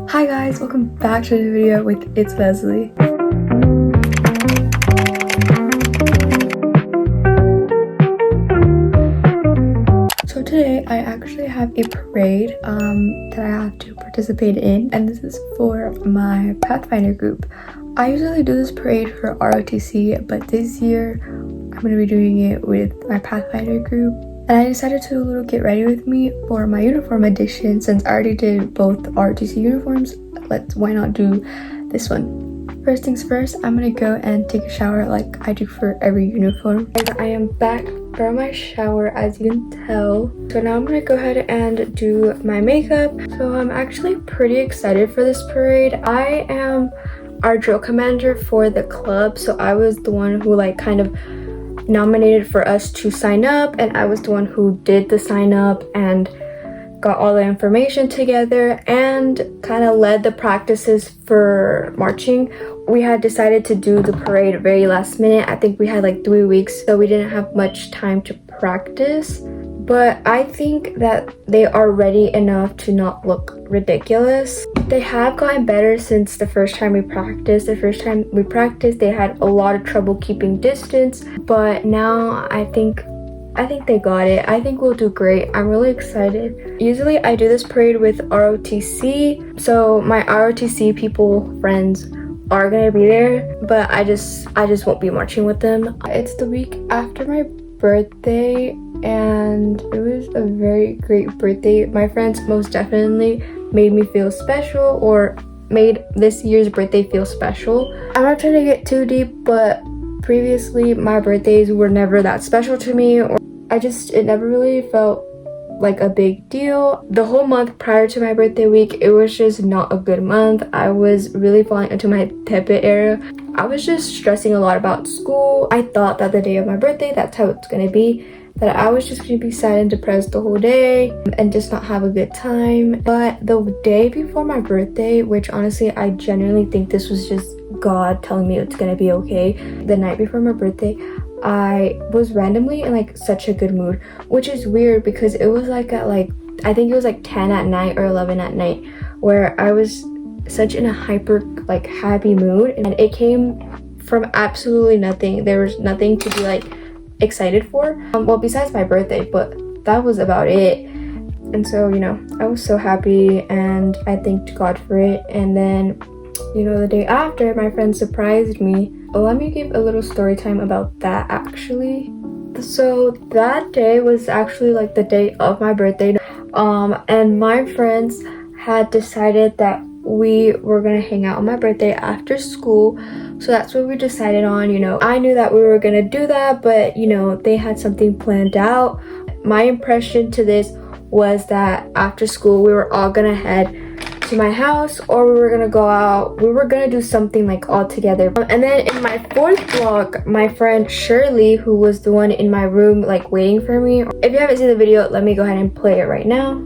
Hi guys, welcome back to the video with It's Leslie. So today I actually have a parade that I have to participate in, and this is for my Pathfinder group. I usually do this parade for ROTC, but this year I'm going to be doing it with my Pathfinder group. And I decided to get ready with me for my uniform edition. Since I already did both ROTC uniforms, why not do this one? First things first, I'm gonna go and take a shower like I do for every uniform. And I am back from my shower, as you can tell. So now I'm gonna go ahead and do my makeup. So I'm actually pretty excited for this parade. I am our drill commander for the club, so I was the one who kind of nominated for us to sign up, and I was the one who did the sign up and got all the information together and kind of led the practices for marching. We had decided to do the parade very last minute. I think we had 3 weeks, so we didn't have much time to practice, but I think that they are ready enough to not look ridiculous. They have gotten better since the first time we practiced. The first time we practiced, they had a lot of trouble keeping distance, but now I think they got it. I think we'll do great. I'm really excited. Usually I do this parade with ROTC, so my ROTC friends are gonna be there, but I just won't be marching with them. It's the week after my birthday, and it was a very great birthday. My friends most definitely made me feel special, or made this year's birthday feel special. I'm not trying to get too deep, but previously my birthdays were never that special to me, or it never really felt like a big deal. The whole month prior to my birthday week, it was just not a good month. I was really falling into my tepe era. I was just stressing a lot about school. I thought that the day of my birthday, that's how it's gonna be, that I was just gonna be sad and depressed the whole day and just not have a good time. But the day before my birthday, which honestly I genuinely think this was just God telling me it's gonna be okay, the night before my birthday, I was randomly in such a good mood, which is weird because it was at I think it was 10 at night or 11 at night, where I was such in a hyper happy mood, and it came from absolutely nothing. There was nothing to be excited for, well, besides my birthday, but that was about it. And so I was so happy, and I thanked God for it. And then the day after, my friend surprised me. Let me give a little story time about that actually. So that day was actually the day of my birthday, and my friends had decided that we were gonna hang out on my birthday after school. So that's what we decided on. I knew that we were gonna do that, but they had something planned out. My impression to this was that after school we were all gonna head to my house, or we were gonna go out. We were gonna do something all together. And then in my fourth vlog, my friend Shirley, who was the one in my room waiting for me, if you haven't seen the video, let me go ahead and play it right now.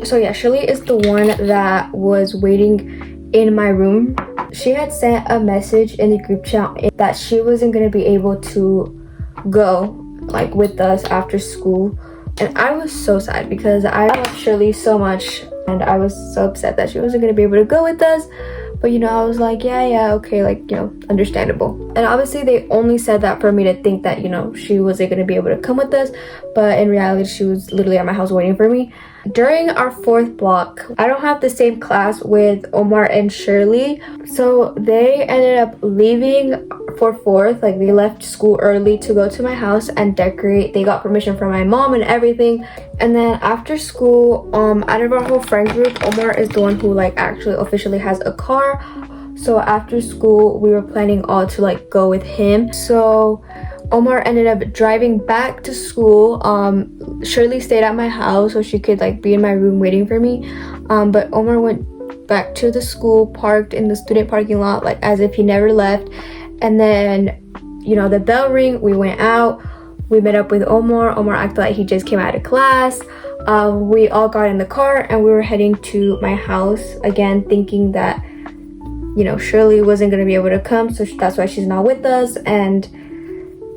So yeah, Shirley is the one that was waiting in my room. She had sent a message in the group chat that she wasn't going to be able to go with us after school, and I was so sad because I love Shirley so much, and I was so upset that she wasn't going to be able to go with us. But I was yeah, okay, understandable. And obviously they only said that for me to think that she wasn't going to be able to come with us, but in reality she was literally at my house waiting for me. During our fourth block, I don't have the same class with Omar and Shirley, so they ended up leaving for fourth. They left school early to go to my house and decorate. They got permission from my mom and everything. And then after school, out of our whole friend group, Omar is the one who actually officially has a car. So after school, we were planning all to go with him. So Omar ended up driving back to school. Shirley stayed at my house so she could like be in my room waiting for me. But Omar went back to the school, parked in the student parking lot like as if he never left. And then, you know, the bell rang, we went out, we met up with Omar. Omar acted like he just came out of class. We all got in the car and we were heading to my house again, thinking that, you know, Shirley wasn't going to be able to come, so that's why she's not with us, and,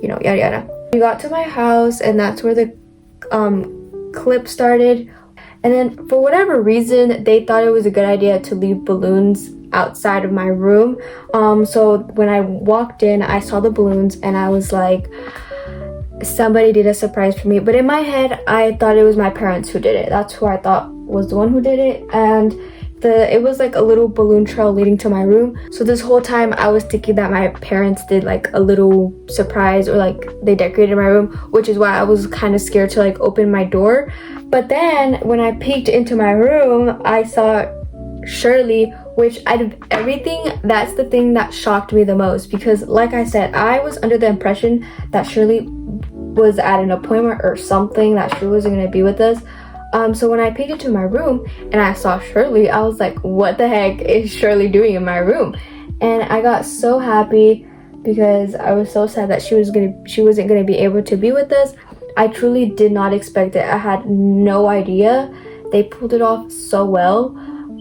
you know, yada yada. We got to my house and that's where the clip started. And then for whatever reason, they thought it was a good idea to leave balloons outside of my room. So when I walked in, I saw the balloons and I was like, somebody did a surprise for me. But in my head, I thought it was my parents who did it. That's who I thought was the one who did it. And it was like a little balloon trail leading to my room. So this whole time I was thinking that my parents did like a little surprise, or like they decorated my room, which is why I was kind of scared to like open my door. But then when I peeked into my room, I saw Shirley, which out of everything, that's the thing that shocked me the most, because like I said, I was under the impression that Shirley was at an appointment or something, that she wasn't going to be with us. So when I peeked into my room and I saw Shirley, I was like, what the heck is Shirley doing in my room? And I got so happy because I was so sad that she wasn't gonna be able to be with us. I truly did not expect it. I had no idea. They pulled it off so well.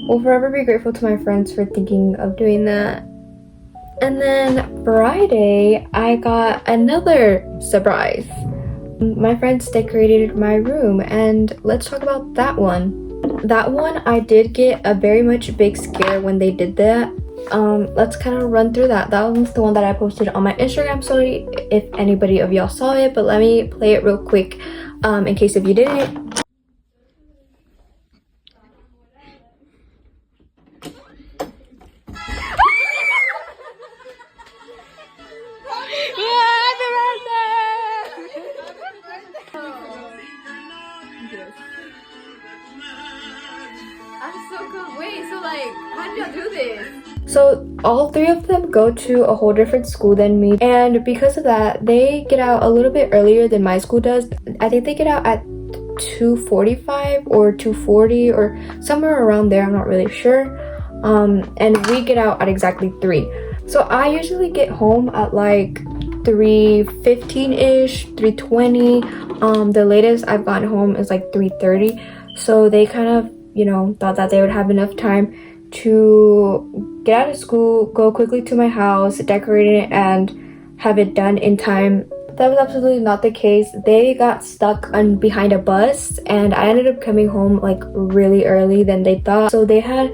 We'll forever be grateful to my friends for thinking of doing that. And then Friday, I got another surprise. My friends decorated my room, and let's talk about that one. That one, I did get a very much big scare when they did that. Let's kind of run through that. That was the one that I posted on my Instagram story, if anybody of y'all saw it, but let me play it real quick in case if you didn't. I'm so cool. Wait, so like, how did y'all do this? So all three of them go to a whole different school than me, and because of that, they get out a little bit earlier than my school does. I think they get out at 2:45 or 2:40 or somewhere around there, I'm not really sure. And we get out at exactly 3. So I usually get home at like 3:15-ish, 3:20. The latest I've gotten home is like 3:30. So they kind of, you know, thought that they would have enough time to get out of school, go quickly to my house, decorate it, and have it done in time. That was absolutely not the case. They got stuck behind a bus, and I ended up coming home like really early than they thought. So they had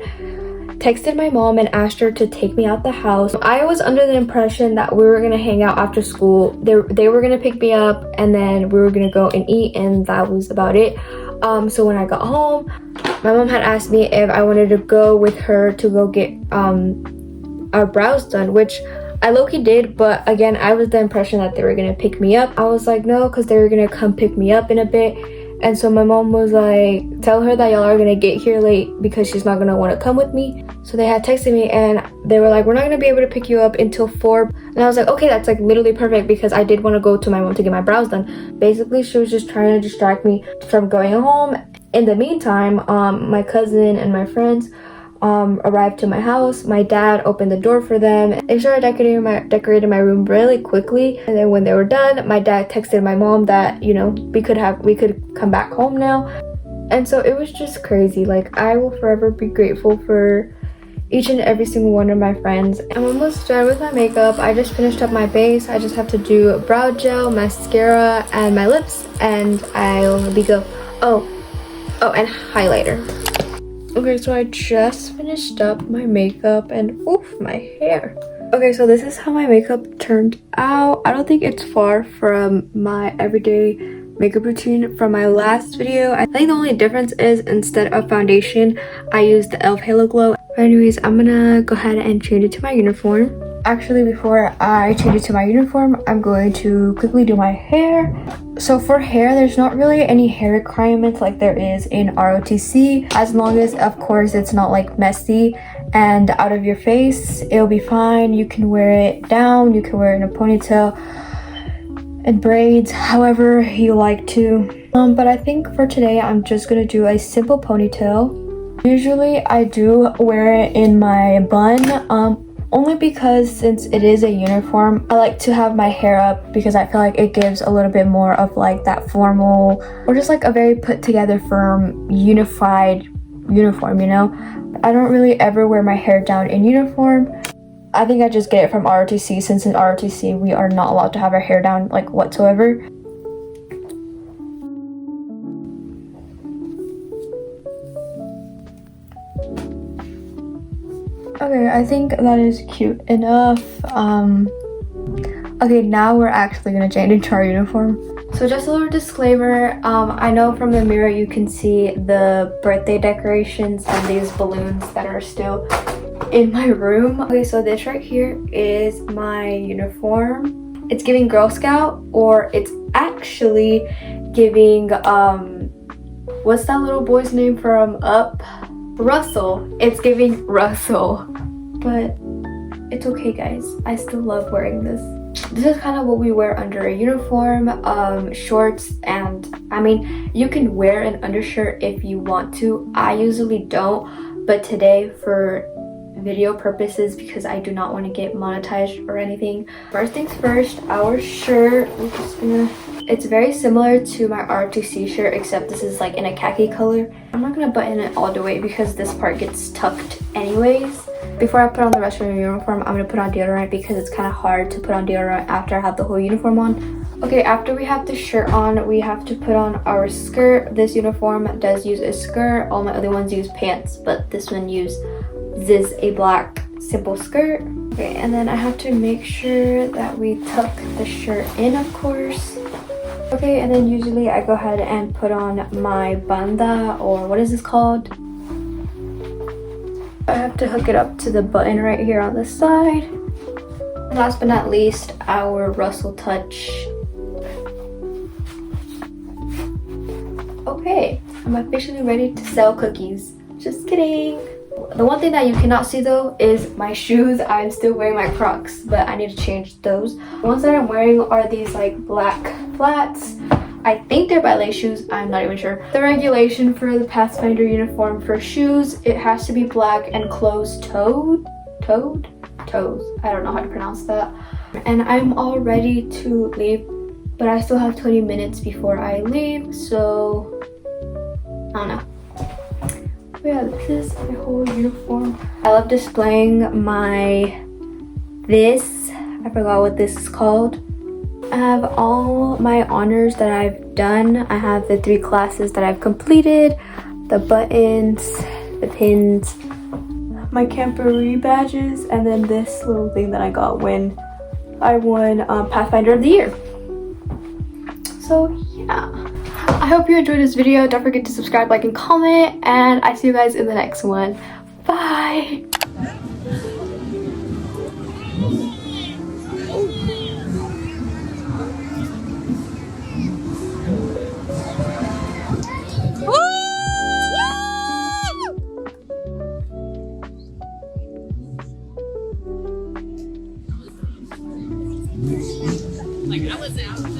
texted my mom and asked her to take me out the house. I was under the impression that we were gonna hang out after school. They were gonna pick me up and then we were gonna go and eat, and that was about it. So when I got home, my mom had asked me if I wanted to go with her to go get our brows done, which I low-key did, but again, I was the impression that they were gonna pick me up. I was like, no, because they were gonna come pick me up in a bit. And so my mom was like, tell her that y'all are gonna get here late because she's not gonna want to come with me. So they had texted me and they were like, we're not gonna be able to pick you up until 4. And I was like, okay, that's like literally perfect, because I did want to go to my mom to get my brows done. Basically, she was just trying to distract me from going home. In the meantime, my cousin and my friends arrived to my house. My dad opened the door for them. They started decorating my room really quickly, and then when they were done, my dad texted my mom that, you know, we could come back home now. And so it was just crazy. Like, I will forever be grateful for each and every single one of my friends. I'm almost done with my makeup. I just finished up my base. I just have to do brow gel, mascara, and my lips, and I'll be go. Oh, and highlighter. Okay, so I just finished up my makeup and oof, my hair. Okay, so this is how my makeup turned out. I don't think it's far from my everyday makeup routine from my last video. I think the only difference is instead of foundation, I used the e.l.f. Halo Glow. But anyways, I'm gonna go ahead and change it to my uniform. Actually, before I change it to my uniform, I'm going to quickly do my hair. So for hair, there's not really any hair requirements like there is in ROTC, as long as, of course, it's not like messy and out of your face. It'll be fine. You can wear it down, you can wear it in a ponytail. and braids, however you like to. But I think for today I'm just gonna do a simple ponytail. Usually I do wear it in my bun, only because since it is a uniform, I like to have my hair up because I feel like it gives a little bit more of like that formal, or just like a very put together firm unified uniform, you know? I don't really ever wear my hair down in uniform. I think I just get it from ROTC, since in ROTC we are not allowed to have our hair down like whatsoever. Okay, I think that is cute enough. Okay, now we're actually gonna change into our uniform. So just a little disclaimer, I know from the mirror you can see the birthday decorations and these balloons that are still in my room. Okay, so this right here is my uniform. It's giving Girl Scout, or it's actually giving, what's that little boy's name from Up? Russell. It's giving Russell. But it's okay, guys. I still love wearing this. This is kind of what we wear under a uniform, shorts, and I mean, you can wear an undershirt if you want to. I usually don't, but today for video purposes, because I do not want to get monetized or anything. First things first, our shirt, it's very similar to my ROTC shirt, except this is like in a khaki color. I'm not gonna button it all the way because this part gets tucked anyways. Before I put on the rest of the uniform, I'm gonna put on deodorant because it's kind of hard to put on deodorant after I have the whole uniform on. Okay, after we have the shirt on, we have to put on our skirt. This uniform does use a skirt. All my other ones use pants, but this one uses a black simple skirt. Okay, and then I have to make sure that we tuck the shirt in, of course. Okay, and then usually I go ahead and put on my banda, or what is this called? I have to hook it up to the button right here on the side. And last but not least, our Russell touch. Okay, I'm officially ready to sell cookies. Just kidding. The one thing that you cannot see though is my shoes. I'm still wearing my Crocs, but I need to change those. The ones that I'm wearing are these like black flats. I think they're ballet shoes, I'm not even sure. The regulation for the Pathfinder uniform for shoes, it has to be black and closed-toed? Toes. I don't know how to pronounce that. And I'm all ready to leave, but I still have 20 minutes before I leave, so I don't know. But yeah, this is my whole uniform. I love displaying I forgot what this is called. I have all my honors that I've done. I have the 3 classes that I've completed, the buttons, the pins, my camporee badges, and then this little thing that I got when I won Pathfinder of the Year. So yeah, I hope you enjoyed this video. Don't forget to subscribe, like, and comment, and I see you guys in the next one. Bye! Like I was out.